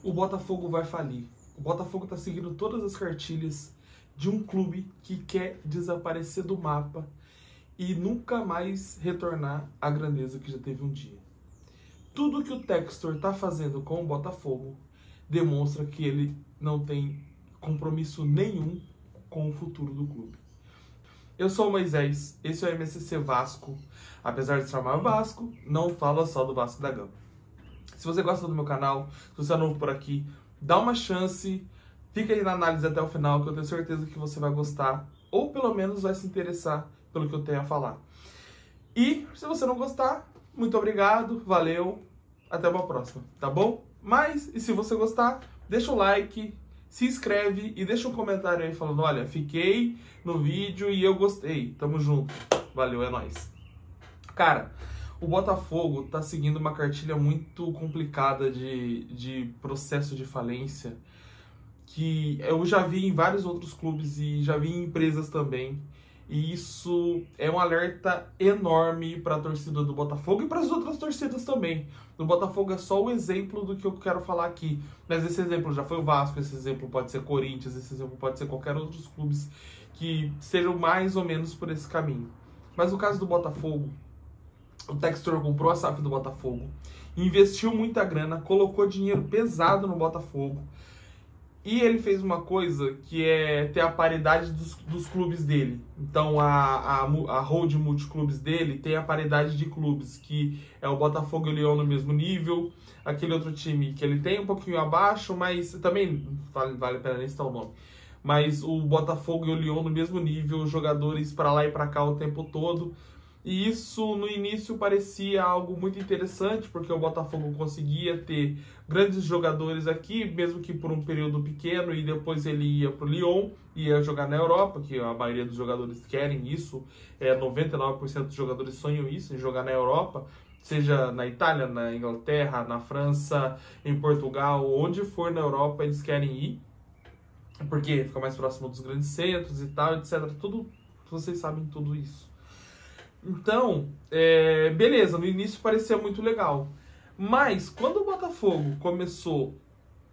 o Botafogo vai falir. O Botafogo está seguindo todas as cartilhas de um clube que quer desaparecer do mapa e nunca mais retornar à grandeza que já teve um dia. Tudo que o Textor está fazendo com o Botafogo demonstra que ele não tem compromisso nenhum com o futuro do clube. Eu sou o Moisés, esse é o MSC Vasco. Apesar de se chamar Vasco, não fala só do Vasco da Gama. Se você gosta do meu canal, se você é novo por aqui, dá uma chance, fica aí na análise até o final, que eu tenho certeza que você vai gostar, ou pelo menos vai se interessar pelo que eu tenho a falar. E se você não gostar, muito obrigado, valeu, até uma próxima, tá bom? Mas, e se você gostar, deixa o like, se inscreve e deixa um comentário aí falando, olha, fiquei no vídeo e eu gostei, tamo junto, valeu, é nóis. Cara, o Botafogo tá seguindo uma cartilha muito complicada de processo de falência, que eu já vi em vários outros clubes e já vi em empresas também. E isso é um alerta enorme para a torcida do Botafogo e para as outras torcidas também. O Botafogo é só o exemplo do que eu quero falar aqui. Mas esse exemplo já foi o Vasco, esse exemplo pode ser Corinthians, esse exemplo pode ser qualquer outros clubes que sejam mais ou menos por esse caminho. Mas no caso do Botafogo, o Textor comprou a SAF do Botafogo, investiu muita grana, colocou dinheiro pesado no Botafogo. E ele fez uma coisa que é ter a paridade dos clubes dele. Então a hold multiclubes dele tem a paridade de clubes, que é o Botafogo e o Lyon no mesmo nível. Aquele outro time que ele tem um pouquinho abaixo, mas também vale a pena nem citar o nome. Mas o Botafogo e o Lyon no mesmo nível, jogadores para lá e para cá o tempo todo. E isso no início parecia algo muito interessante, porque o Botafogo conseguia ter grandes jogadores aqui, mesmo que por um período pequeno, e depois ele ia para o Lyon, ia jogar na Europa, que a maioria dos jogadores querem isso, 99% dos jogadores sonham isso, em jogar na Europa, seja na Itália, na Inglaterra, na França, em Portugal, onde for na Europa eles querem ir, porque fica mais próximo dos grandes centros e tal, etc. Tudo, vocês sabem tudo isso. Então, beleza, no início parecia muito legal. Mas, quando o Botafogo começou,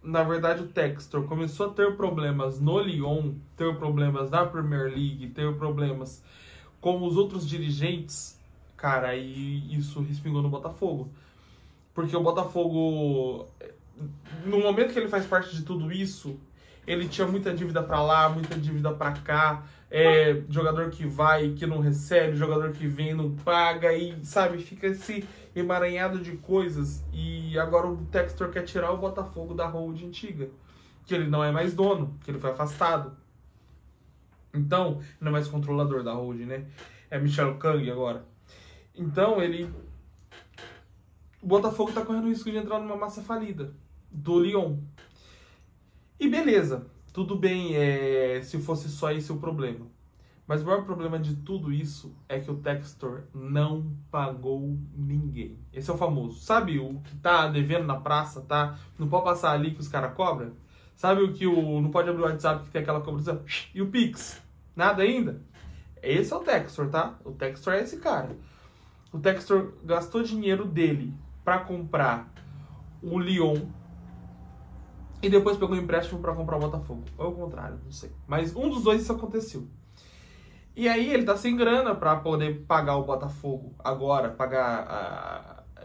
na verdade o Textor começou a ter problemas no Lyon, ter problemas na Premier League, ter problemas com os outros dirigentes, cara, aí isso respingou no Botafogo. Porque o Botafogo, no momento que ele faz parte de tudo isso, ele tinha muita dívida pra lá, muita dívida pra cá, jogador que vai e que não recebe, jogador que vem e não paga, e sabe, fica esse emaranhado de coisas. E agora o Textor quer tirar o Botafogo da hold antiga, que ele não é mais dono, que ele foi afastado. Então, não é mais controlador da hold, né? É Michel Kang agora. Então, o Botafogo tá correndo o risco de entrar numa massa falida do Lyon. E beleza, tudo bem se fosse só esse o problema. Mas o maior problema de tudo isso é que o Textor não pagou ninguém. Esse é o famoso. Sabe o que tá devendo na praça, tá? Não pode passar ali que os caras cobram? Sabe o que não pode abrir o WhatsApp que tem aquela cobrança? E o Pix? Nada ainda? Esse é o Textor, tá? O Textor é esse cara. O Textor gastou dinheiro dele pra comprar o Lyon e depois pegou um empréstimo para comprar o Botafogo. Ou o contrário, não sei. Mas um dos dois isso aconteceu. E aí ele tá sem grana para poder pagar o Botafogo agora,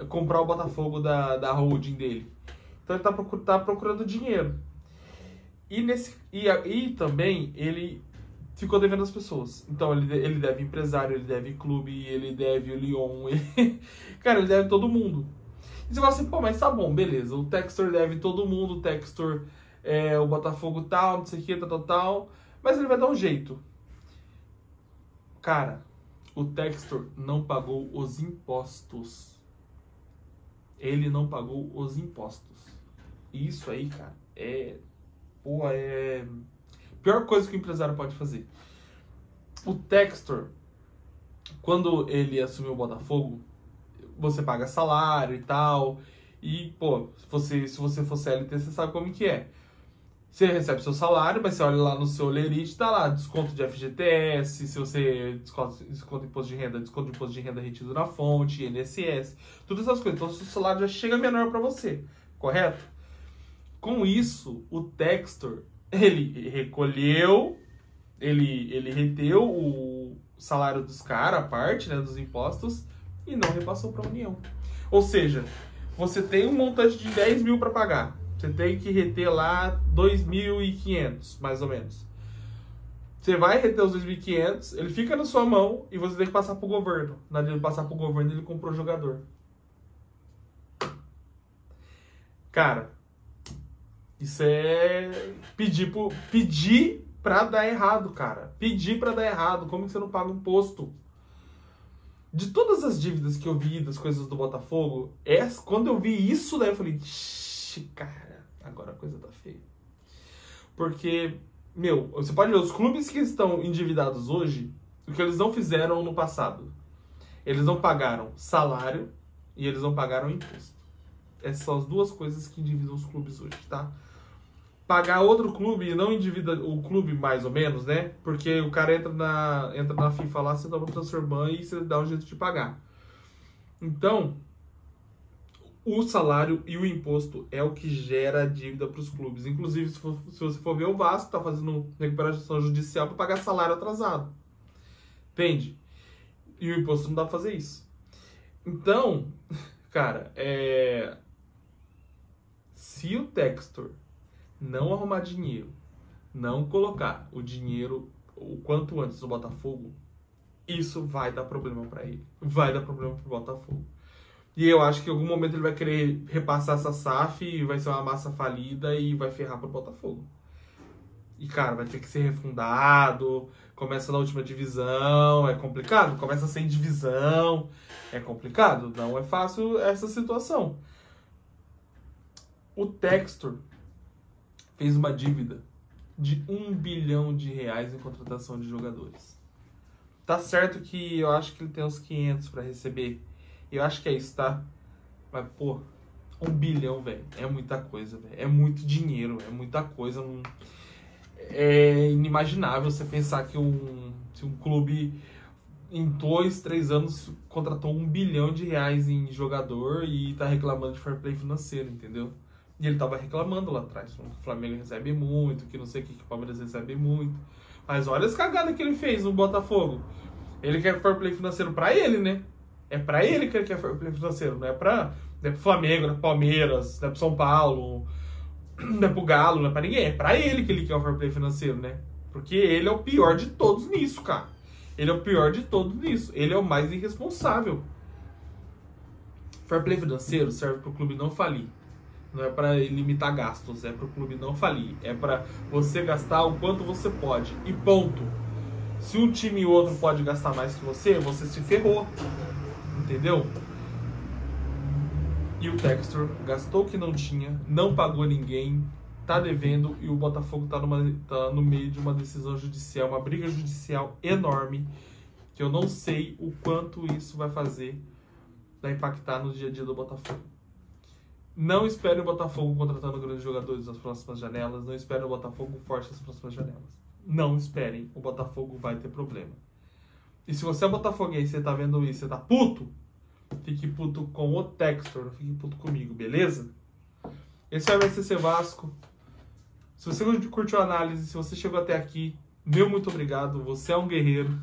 comprar o Botafogo da holding dele. Então ele tá procurando dinheiro. E também ele ficou devendo as pessoas. Então ele deve empresário, ele deve clube, ele deve o Lyon. Cara, ele deve todo mundo. E você fala assim, pô, mas tá bom, beleza. O Textor deve todo mundo, o Textor o Botafogo tal, não sei o que, tal. Mas ele vai dar um jeito. Cara, o Textor não pagou os impostos. Ele não pagou os impostos. E isso aí, cara, a pior coisa que o empresário pode fazer. O Textor, quando ele assumiu o Botafogo, você paga salário e tal. E, pô, se você for CLT, você sabe como que é. Você recebe seu salário, mas você olha lá no seu lerite, tá lá, desconto de FGTS, se você desconto de imposto de renda retido na fonte, INSS, todas essas coisas. Então, o seu salário já chega menor para você, correto? Com isso, o Textor, ele recolheu, ele reteu o salário dos caras, a parte, né, dos impostos, e não repassou para a União. Ou seja, você tem um montante de 10 mil para pagar. Você tem que reter lá 2.500, mais ou menos. Você vai reter os 2.500, ele fica na sua mão e você tem que passar pro governo. Na hora de ele passar pro governo, ele comprou o jogador. Cara, isso é pedir pra dar errado, cara. Pedir pra dar errado. Como que você não paga imposto? De todas as dívidas que eu vi das coisas do Botafogo, quando eu vi isso, daí eu falei, cara, agora a coisa tá feia. Porque, meu, você pode ver, os clubes que estão endividados hoje, o que eles não fizeram no passado. Eles não pagaram salário e eles não pagaram imposto. Essas são as duas coisas que endividam os clubes hoje, tá? Pagar outro clube e não endivida o clube mais ou menos, né? Porque o cara entra na FIFA lá, você dá uma transformando e você dá um jeito de pagar. Então, o salário e o imposto é o que gera dívida para os clubes. Inclusive, se você for ver, o Vasco tá fazendo recuperação judicial para pagar salário atrasado. Entende? E o imposto não dá pra fazer isso. Então, cara, se o Textor não arrumar dinheiro, não colocar o dinheiro o quanto antes no Botafogo, isso vai dar problema pra ele. Vai dar problema pro Botafogo. E eu acho que em algum momento ele vai querer repassar essa SAF e vai ser uma massa falida e vai ferrar pro Botafogo. E, cara, vai ter que ser refundado, começa na última divisão, é complicado, começa sem divisão, é complicado, não é fácil essa situação. O Textor fez uma dívida de R$1 bilhão em contratação de jogadores. Tá certo que eu acho que ele tem uns 500 para receber. Eu acho que é isso, tá? Mas, pô, 1 bilhão, velho, é muita coisa, velho. É muito dinheiro, é muita coisa. É inimaginável você pensar que se um clube em 2, 3 anos contratou R$1 bilhão em jogador e tá reclamando de fair play financeiro, entendeu? E ele tava reclamando lá atrás, que o Flamengo recebe muito, que não sei o que o Palmeiras recebe muito. Mas olha as cagadas que ele fez no Botafogo. Ele quer fair play financeiro pra ele, né? É pra ele que ele quer fair play financeiro, não é pro Flamengo, não é pro Palmeiras, não é pro São Paulo, não é pro Galo, não é pra ninguém. É pra ele que ele quer o fair play financeiro, né? Porque ele é o pior de todos nisso, cara. Ele é o pior de todos nisso. Ele é o mais irresponsável. Fair play financeiro serve pro clube não falir. Não é para limitar gastos, é para o clube não falir. É para você gastar o quanto você pode. E ponto. Se um time e outro pode gastar mais que você se ferrou. Entendeu? E o Textor gastou o que não tinha, não pagou ninguém, tá devendo, e o Botafogo tá no meio de uma decisão judicial, uma briga judicial enorme, que eu não sei o quanto isso vai fazer, vai impactar no dia a dia do Botafogo. Não espere o Botafogo contratando grandes jogadores nas próximas janelas. Não espere o Botafogo forte nas próximas janelas. Não esperem. O Botafogo vai ter problema. E se você é botafoguense e você tá vendo isso, você tá puto, fique puto com o Textor, não fique puto comigo, beleza? Esse é o SCC Vasco. Se você curtiu a análise, se você chegou até aqui, meu muito obrigado. Você é um guerreiro.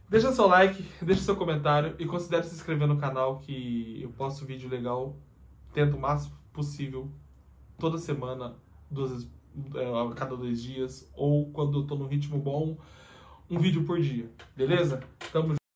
Deixa seu like, deixa seu comentário e considere se inscrever no canal, que eu posto vídeo legal, tento o máximo possível, toda semana, a cada 2 dias, ou quando eu tô num ritmo bom, um vídeo por dia, beleza? Tamo junto.